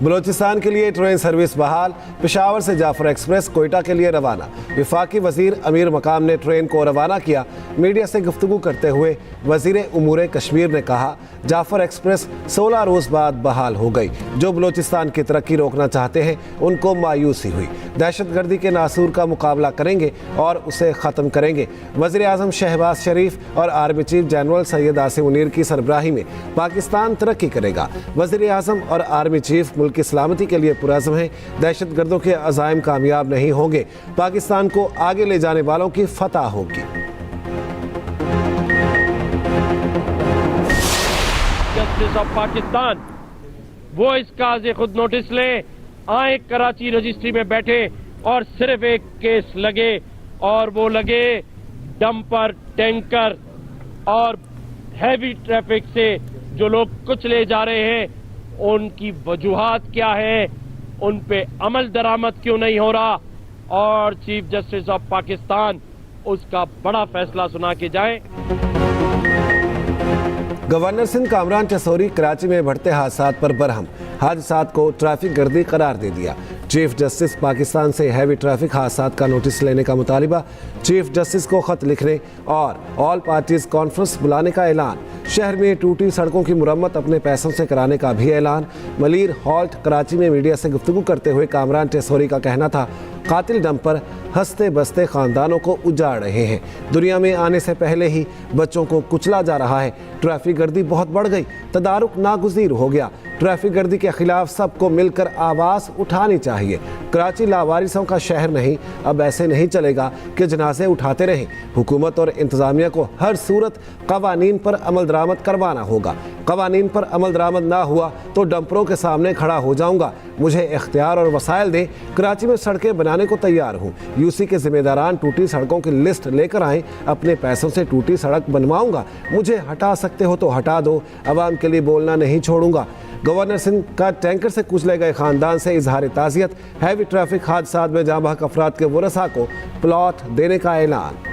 बलोचिस्तान के लिए train service बहाल। पेशावर से जाफर एक्सप्रेस कोयटा के लिए रवाना। वफाकी वजीर अमीर मकाम ने ट्रेन को रवाना किया। मीडिया से गुफ्तगू करते हुए वजीर उमूर कश्मीर ने कहा, जाफर एक्सप्रेस 16 रोज़ बाद बहाल हो गई। जो बलोचिस्तान की तरक्की रोकना चाहते हैं उनको मायूसी हुई। दहशतगर्दी के नासूर का मुकाबला करेंगे और उसे ख़त्म करेंगे। वज़ीर आज़म शहबाज शरीफ और army chief general Syed Asim Munir की सरबराही में पाकिस्तान तरक्की करेगा। वज़ीर आज़म और आर्मी चीफ मुल्क की सलामती के लिए पुरज़्म हैं। दहशतगर्दों के अज़ाइम कामयाब नहीं होंगे। पाकिस्तान को आगे ले जाने वालों की फतह होगी। जस्टिस ऑफ पाकिस्तान वो इसका खुद नोटिस ले, आए कराची रजिस्ट्री में बैठे और सिर्फ एक केस लगे और वो लगे डंपर, टैंकर और हैवी ट्रैफिक से जो लोग कुछ ले जा रहे हैं, उनकी वजूहात क्या है, उन पे अमल दरामद क्यों नहीं हो रहा, और चीफ जस्टिस ऑफ पाकिस्तान उसका बड़ा फैसला सुना के जाए। गवर्नर सिंध कामरान चसोरी कराची में बढ़ते हादसात पर बरहम। हादसात को ट्रैफिक गर्दी करार दे दिया। चीफ जस्टिस पाकिस्तान से हैवी ट्रैफिक हादसात का नोटिस लेने का मुतालिबा। चीफ जस्टिस को खत लिखने और ऑल पार्टीज कॉन्फ्रेंस बुलाने का ऐलान। शहर में टूटी सड़कों की मुरम्मत अपने पैसों से कराने का भी ऐलान। मलीर हॉल्ट कराची में मीडिया से गुफ्तगू करते हुए कामरान चसोरी का कहना था, कातिल डंपर हंसते बसते खानदानों को उजाड़ रहे हैं। दुनिया में आने से पहले ही बच्चों को कुचला जा रहा है। ट्रैफिक गर्दी बहुत बढ़ गई, तदारुक नागुज़ीर हो गया। ट्रैफिक गर्दी के खिलाफ सबको मिलकर आवाज़ उठानी चाहिए। कराची लावारिसों का शहर नहीं, अब ऐसे नहीं चलेगा कि जनाजे उठाते रहें। हुकूमत और इंतज़ामिया को हर सूरत कवानीन पर अमल दरामद करवाना होगा। कवानीन पर अमल दरामद ना हुआ तो डंपरों के सामने खड़ा हो जाऊंगा। मुझे इख्तियार और वसाइल दें, कराची में सड़कें बनाने को तैयार हूँ। यूसी के जिम्मेदारान टूटी सड़कों की लिस्ट लेकर आएँ, अपने पैसों से टूटी सड़क बनवाऊंगा। मुझे हटा सकते हो तो हटा दो, आवाम के लिए बोलना नहीं छोड़ूंगा। गवर्नर सिंह का टैंकर से कुचले गए खानदान से इजहार ताज़ियत। हैवी ट्रैफिक हादसात में जाँ बहक अफराद के वरसा को प्लॉट देने का ऐलान।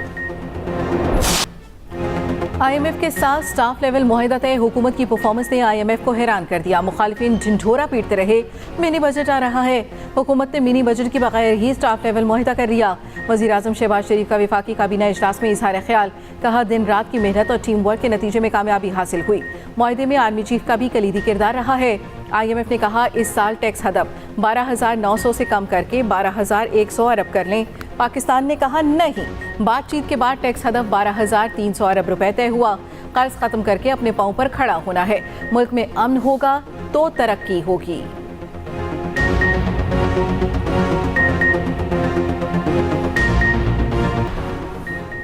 IMF के साथ स्टाफ लेवल मुआहिदा तय। हुकूमत की परफॉर्मेंस ने IMF को हैरान कर दिया। मुखालिफिन ढिंढोरा पीटते रहे, मिनी बजट आ रहा है। हुकूमत ने मिनी बजट के बगैर ही स्टाफ लेवल मुआहिदा कर दिया। वज़ीर आज़म शहबाज शरीफ का वफाकी काबीना इजलास में इजहार ख्याल। कहा, दिन रात की मेहनत और टीम वर्क के नतीजे में कामयाबी हासिल हुई। मुआहिदे में आर्मी चीफ का भी कलीदी किरदार रहा है। IMF ने कहा, इस साल टैक्स हदफ 12,900 से कम करके 12,100 अरब कर लें। पाकिस्तान ने कहा नहीं। बातचीत के बाद टैक्स हदफ 12,300 अरब रुपए तय हुआ। कर्ज खत्म करके अपने पांव पर खड़ा होना है। मुल्क में अमन होगा तो तरक्की होगी।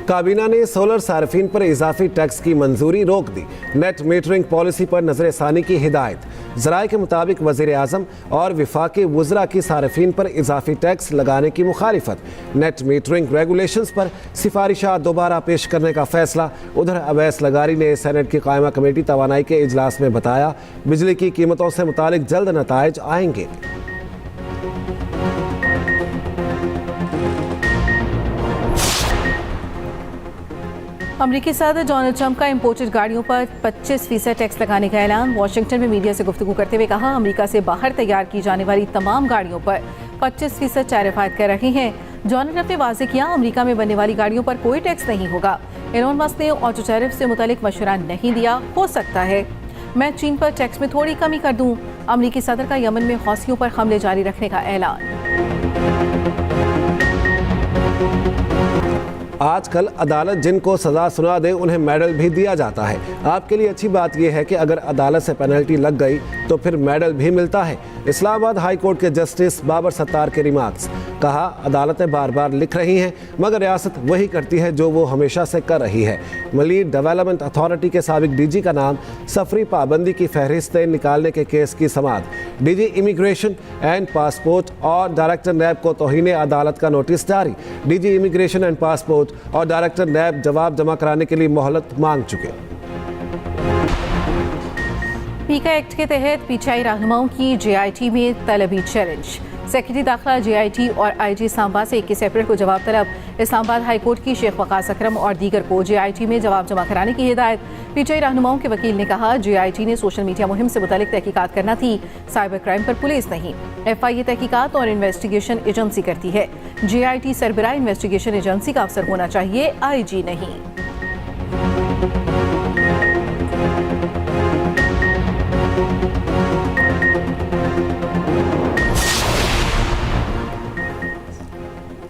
काबीना ने सोलर सार्फिन पर इजाफी टैक्स की मंजूरी रोक दी। नेट मीटरिंग पॉलिसी पर नजरसानी की हिदायत। ज़राए के मुताबिक वज़ीर आज़म और वफाकी वज़रा की सार्फिन पर इजाफी टैक्स लगाने की मुखालिफत। नेट मीटरिंग रेगुलेशंस पर सिफारिशात दोबारा पेश करने का फैसला। उधर अवैस लगारी ने सेनेट की कायमा कमेटी तवानाई के इजलास में बताया, बिजली की कीमतों से मुतालिक जल्द नताइज आएंगे। अमरीकी सदर डोनाल्ड ट्रंप का इम्पोर्टेड गाड़ियों पर 25% टैक्स लगाने का ऐलान। वाशिंगटन में मीडिया से गुफ्तगू करते हुए कहा, अमरीका से बाहर तैयार की जाने वाली तमाम गाड़ियों पर 25% टैरिफ आयद कर रहे हैं। डोनाल्ड ट्रंप ने वाज़ेह किया, अमरीका में बनने वाली गाड़ियों पर कोई टैक्स नहीं होगा। एलोन मस्क ने ऑटो टैरिफ से मुतालिक मशवरा नहीं दिया। हो सकता है मैं चीन पर टैक्स में थोड़ी कमी कर दूं। अमरीकी सदर का यमन में हौसियों पर हमले जारी रखने का ऐलान। आजकल अदालत जिनको सज़ा सुना दे उन्हें मेडल भी दिया जाता है। आपके लिए अच्छी बात यह है कि अगर अदालत से पेनल्टी लग गई तो फिर मेडल भी मिलता है। इस्लामाबाद हाई कोर्ट के जस्टिस बाबर सत्तार के रिमार्क्स। कहा, अदालतें बार बार लिख रही हैं मगर रियासत वही करती है जो वो हमेशा से कर रही है। मलीर डेवलपमेंट अथॉरिटी के साबिक DG का नाम सफरी पाबंदी की फहरिस्तें निकालने के केस की समाअत। DG इमिग्रेशन एंड पासपोर्ट और डायरेक्टर नैब को तौहीन अदालत का नोटिस जारी। DG इमिग्रेशन एंड पासपोर्ट और डायरेक्टर नैब जवाब जमा कराने के लिए मोहलत मांग चुके। पीका एक्ट के तहत पीटीआई रहनुमाओं की JIT में तलबी चैलेंज। सेक्रेटरी दाखिला JIT और IG इस्लामाबाद से 21 अप्रैल को जवाब तलब। इस्लामाबाद हाई कोर्ट की शेख वकास अकरम और दीगर को JIT में जवाब जमा कराने की हिदायत। PTI रहनुमाओं के वकील ने कहा JIT ने सोशल मीडिया मुहिम से मुतालिक तहकीकात करना थी, साइबर क्राइम पर पुलिस नहीं। FIA तहकीकात और इन्वेस्टिगेशन एजेंसी करती है। JIT सरबराह इन्वेस्टिगेशन एजेंसी का अफसर होना चाहिए, IG नहीं।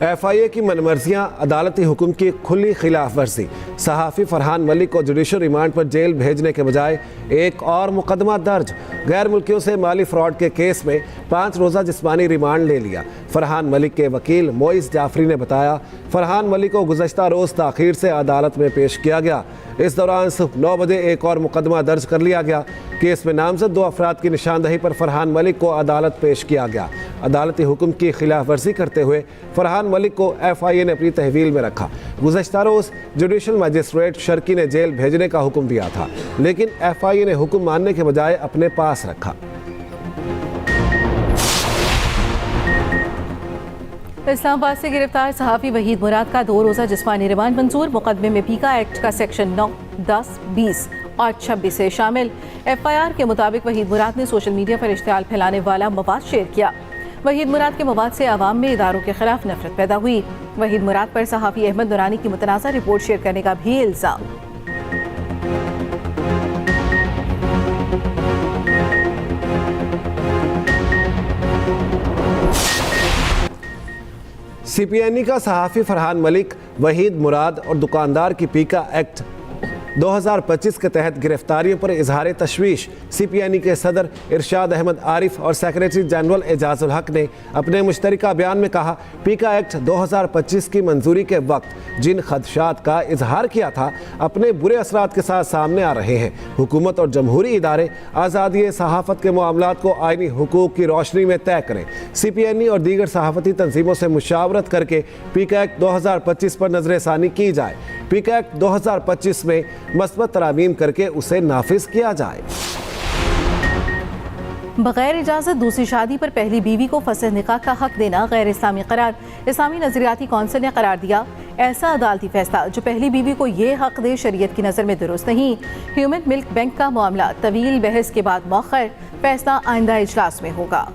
FIA की मनमर्जियां, अदालती हुक्म की खुली खिलाफ वर्जी। सहाफ़ी फरहान मलिक को जुडिशल रिमांड पर जेल भेजने के बजाय एक और मुकदमा दर्ज। गैर मुल्कियों से माली फ्रॉड के केस में 5 रोज़ा जिस्मानी रिमांड ले लिया। फरहान मलिक के वकील मोइस जाफरी ने बताया, फरहान मलिक को गुज़श्ता रोज़ ताख़ीर से अदालत में पेश किया गया। इस दौरान सुबह 9 बजे एक और मुकदमा दर्ज कर लिया गया। केस में नामजद 2 अफराद की निशानदही पर फरहान मलिक को अदालत पेश किया गया। अदालती हुक्म की खिलाफ वर्जी करते हुए फरहान मलिक को FIA ने अपनी तहवील में रखा। गुज़श्ता रोज़ जुडिशल मजिस्ट्रेट शर्की ने जेल भेजने का हुक्म दिया था, लेकिन FIA ने हुक्म मानने के बजाय अपने पास रखा। इस्लामाबाद से गिरफ्तार सहाफ़ी वहीद मुराद का 2 रोज़ा जिस्मानी रिमांड मंजूर। मुकदमे में पीका एक्ट का सेक्शन 9, 10, 20 और 26 से शामिल। FIR के मुताबिक वहीद मुराद ने सोशल मीडिया पर इश्तियाल फैलाने वाला मवाद शेयर किया। वहीद मुराद के मवाद से आवाम में इदारों के खिलाफ नफरत पैदा हुई। वहीद मुराद पर सहाफ़ी अहमद दुरानी की मुतनाज़ा रिपोर्ट शेयर करने का भी इल्ज़ाम। CPNE का सहाफ़ी फरहान मलिक, वहीद मुराद और दुकानदार की पीका एक्ट 2025 के तहत गिरफ्तारियों पर इजहार तशवीश। CPNE के सदर इरशाद अहमद आरिफ और सेक्रेटरी जनरल एजाजुल हक ने अपने मुश्तरका बयान में कहा, पीका एक्ट 2025 की मंजूरी के वक्त जिन खदशात का इजहार किया था, अपने बुरे असरात के साथ सामने आ रहे हैं। हुकूमत और जमहूरी इदारे आज़ादी सहाफ़त के मामलात को आइनी हुकूक की रोशनी में तय करें। CPNE और दीगर सहाफ़ती तंजीमों से मुशावरत करके पीका एक्ट 2025 पर नजरसानी की जाए। पीका एक्ट 2025 में मस्बत तरामीम करके उसे नाफिज किया जाए। बगैर इजाज़त दूसरी शादी पर पहली बीवी को फसह निकाह का हक देना गैर इस्लामी करार। इस्लामी नजरियाती कौंसिल ने करार दिया, ऐसा अदालती फैसला जो पहली बीवी को ये हक दे शरीयत की नज़र में दुरुस्त नहीं। ह्यूमन मिल्क बैंक का मामला तवील बहस के बाद मौखर, फैसला आइंदा इजलास में होगा।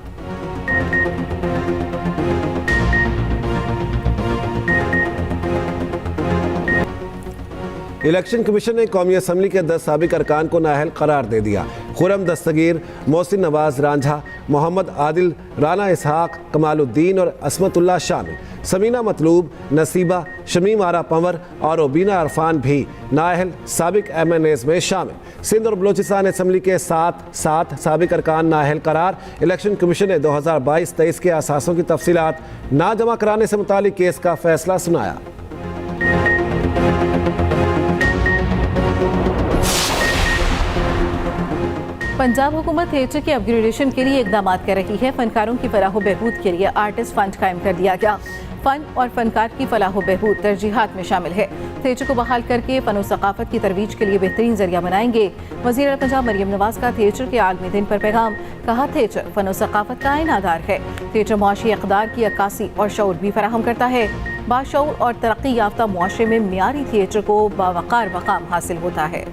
इलेक्शन कमीशन ने कौमी असम्बली के 10 साबिक अरकान को नाअहल करार दे दिया। खुरम दस्तगीर, मोहसिन नवाज रांझा, मोहम्मद आदिल, राना इसहाक, कमालुद्दीन और असमतुल्लाह शामिल। समीना मतलूब, नसीबा, शमीम आरा पंवर और ओबीना अरफान भी नाअहल साबिक MNAs में शामिल। सिंध और बलोचिस्तान असम्बली के 7 साबिक अरकान नाअहल करार। इलेक्शन कमीशन ने 2022-23 के असासों की तफसीलात ना जमा कराने से मुतालिक केस का फैसला सुनाया। पंजाब हुकूमत थिएटर के अपग्रेडेशन के लिए इकदाम कर रही है। फनकारों की फलाह बहबूद के लिए आर्टिस्ट फंड कायम कर दिया गया। फ़न और फनकार की फलाह बहबूद तरजीहात में शामिल है। थिएटर को बहाल करके फ़न और सकाफत की तरवीज के लिए बेहतरीन जरिया बनाएंगे। वज़ीर आला पंजाब मरियम नवाज का थिएटर के आलमी दिन पर पैगाम, कहा थिएटर फ़न और सकाफत का आइन आधार है। थिएटर मुआशी इक़दार की अक्कासी और शऊर भी फराहम करता है। बाशऊर और तरक्की याफ्ता मुआशरे में मियारी थिएटर को बावकार मकाम हासिल होता है।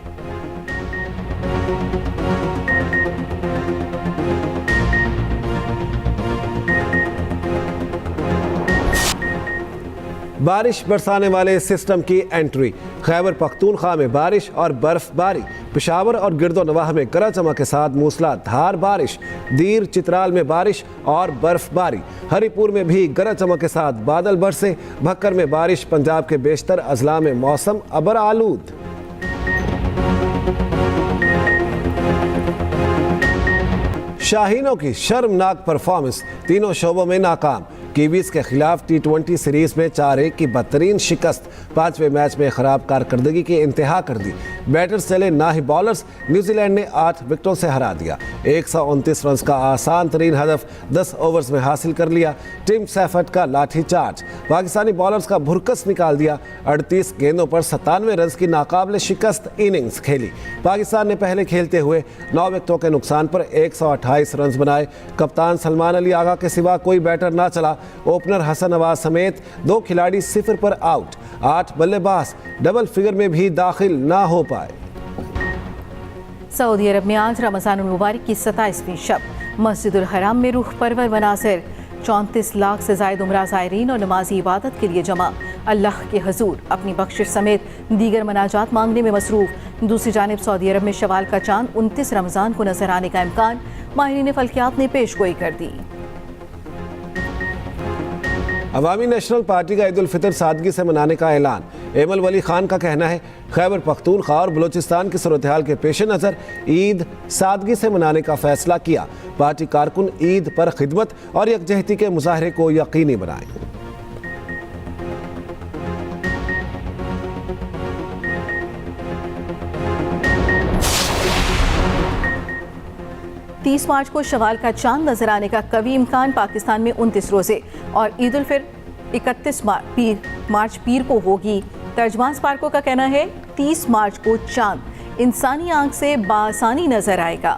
बारिश बरसाने वाले सिस्टम की एंट्री। खैबर पख्तूनख्वा में बारिश और बर्फबारी। पेशावर और गिरदोनवाह में गरज चमक के साथ मूसलाधार बारिश। दीर चित्राल में बारिश और बर्फबारी। हरिपुर में भी गरज चमक के साथ बादल बरसे। भक्कर में बारिश। पंजाब के बेशतर अजला में मौसम अबर आलूद। शाहीनों की शर्मनाक परफॉर्मेंस, तीनों शोबों में नाकाम। कीवीज के खिलाफ T20 सीरीज में 4-1 की बदतरीन शिकस्त। 5वें मैच में खराब कारकर्दगी की इंतहा कर दी। बैटर्स चले ना ही बॉलर्स। न्यूजीलैंड ने 8 विकेटों से हरा दिया। 129 रन का आसान तरीन हदफ 10 ओवर्स में हासिल कर लिया। टिम सैफर्ट का लाठीचार्ज पाकिस्तानी बॉलर्स का भुरकस निकाल दिया। 38 गेंदों पर 97 रन की नाकाबिले शिकस्त इनिंग्स खेली। पाकिस्तान ने पहले खेलते हुए 9 विकेटों के नुकसान पर 128 रन बनाए। कप्तान सलमान अली आगा के सिवा कोई बैटर ना चला। ओपनर हसन नवाज समेत 2 खिलाड़ी 0 पर आउट। 8 बल्लेबाज डबल फिगर में भी दाखिल ना हो पाए। सऊदी अरब में आज रमज़ान मुबारक की 27वीं शब मस्जिदुल हराम में रूह परवर मनासिर। 34 लाख से ज़ायद उमरा ज़ायरीन और नमाजी इबादत के लिए जमा। अल्लाह के हजूर अपनी बख्शिश समेत दीगर मनाजात मांगने में मसरूफ़। दूसरी जानिब सऊदी अरब में शवाल का चांद 29 रमज़ान को नजर आने का इम्कान। माहिरीन फल्कियात ने पेशगोई कर दी। अवामी नेशनल पार्टी का ईद उल फितर सादगी से मनाने का ऐलान। एमल वली खान का कहना है खैबर पख्तूनख्वा और बलूचिस्तान की सूरत हाल के पेश नज़र ईद सादगी से मनाने का फैसला किया। पार्टी कारकुन ईद पर खिदमत और यकजहती के मुजाहरे को यकीनी बनाएं। 30 मार्च को शवाल का चांद नजर आने का कवी इम्कान। पाकिस्तान में 29 रोजे और ईद उल फितर 31 मार्च पीर को होगी। तर्जमान स्पार्को का कहना है 30 मार्च को चांद इंसानी आंख से बासानी नजर आएगा।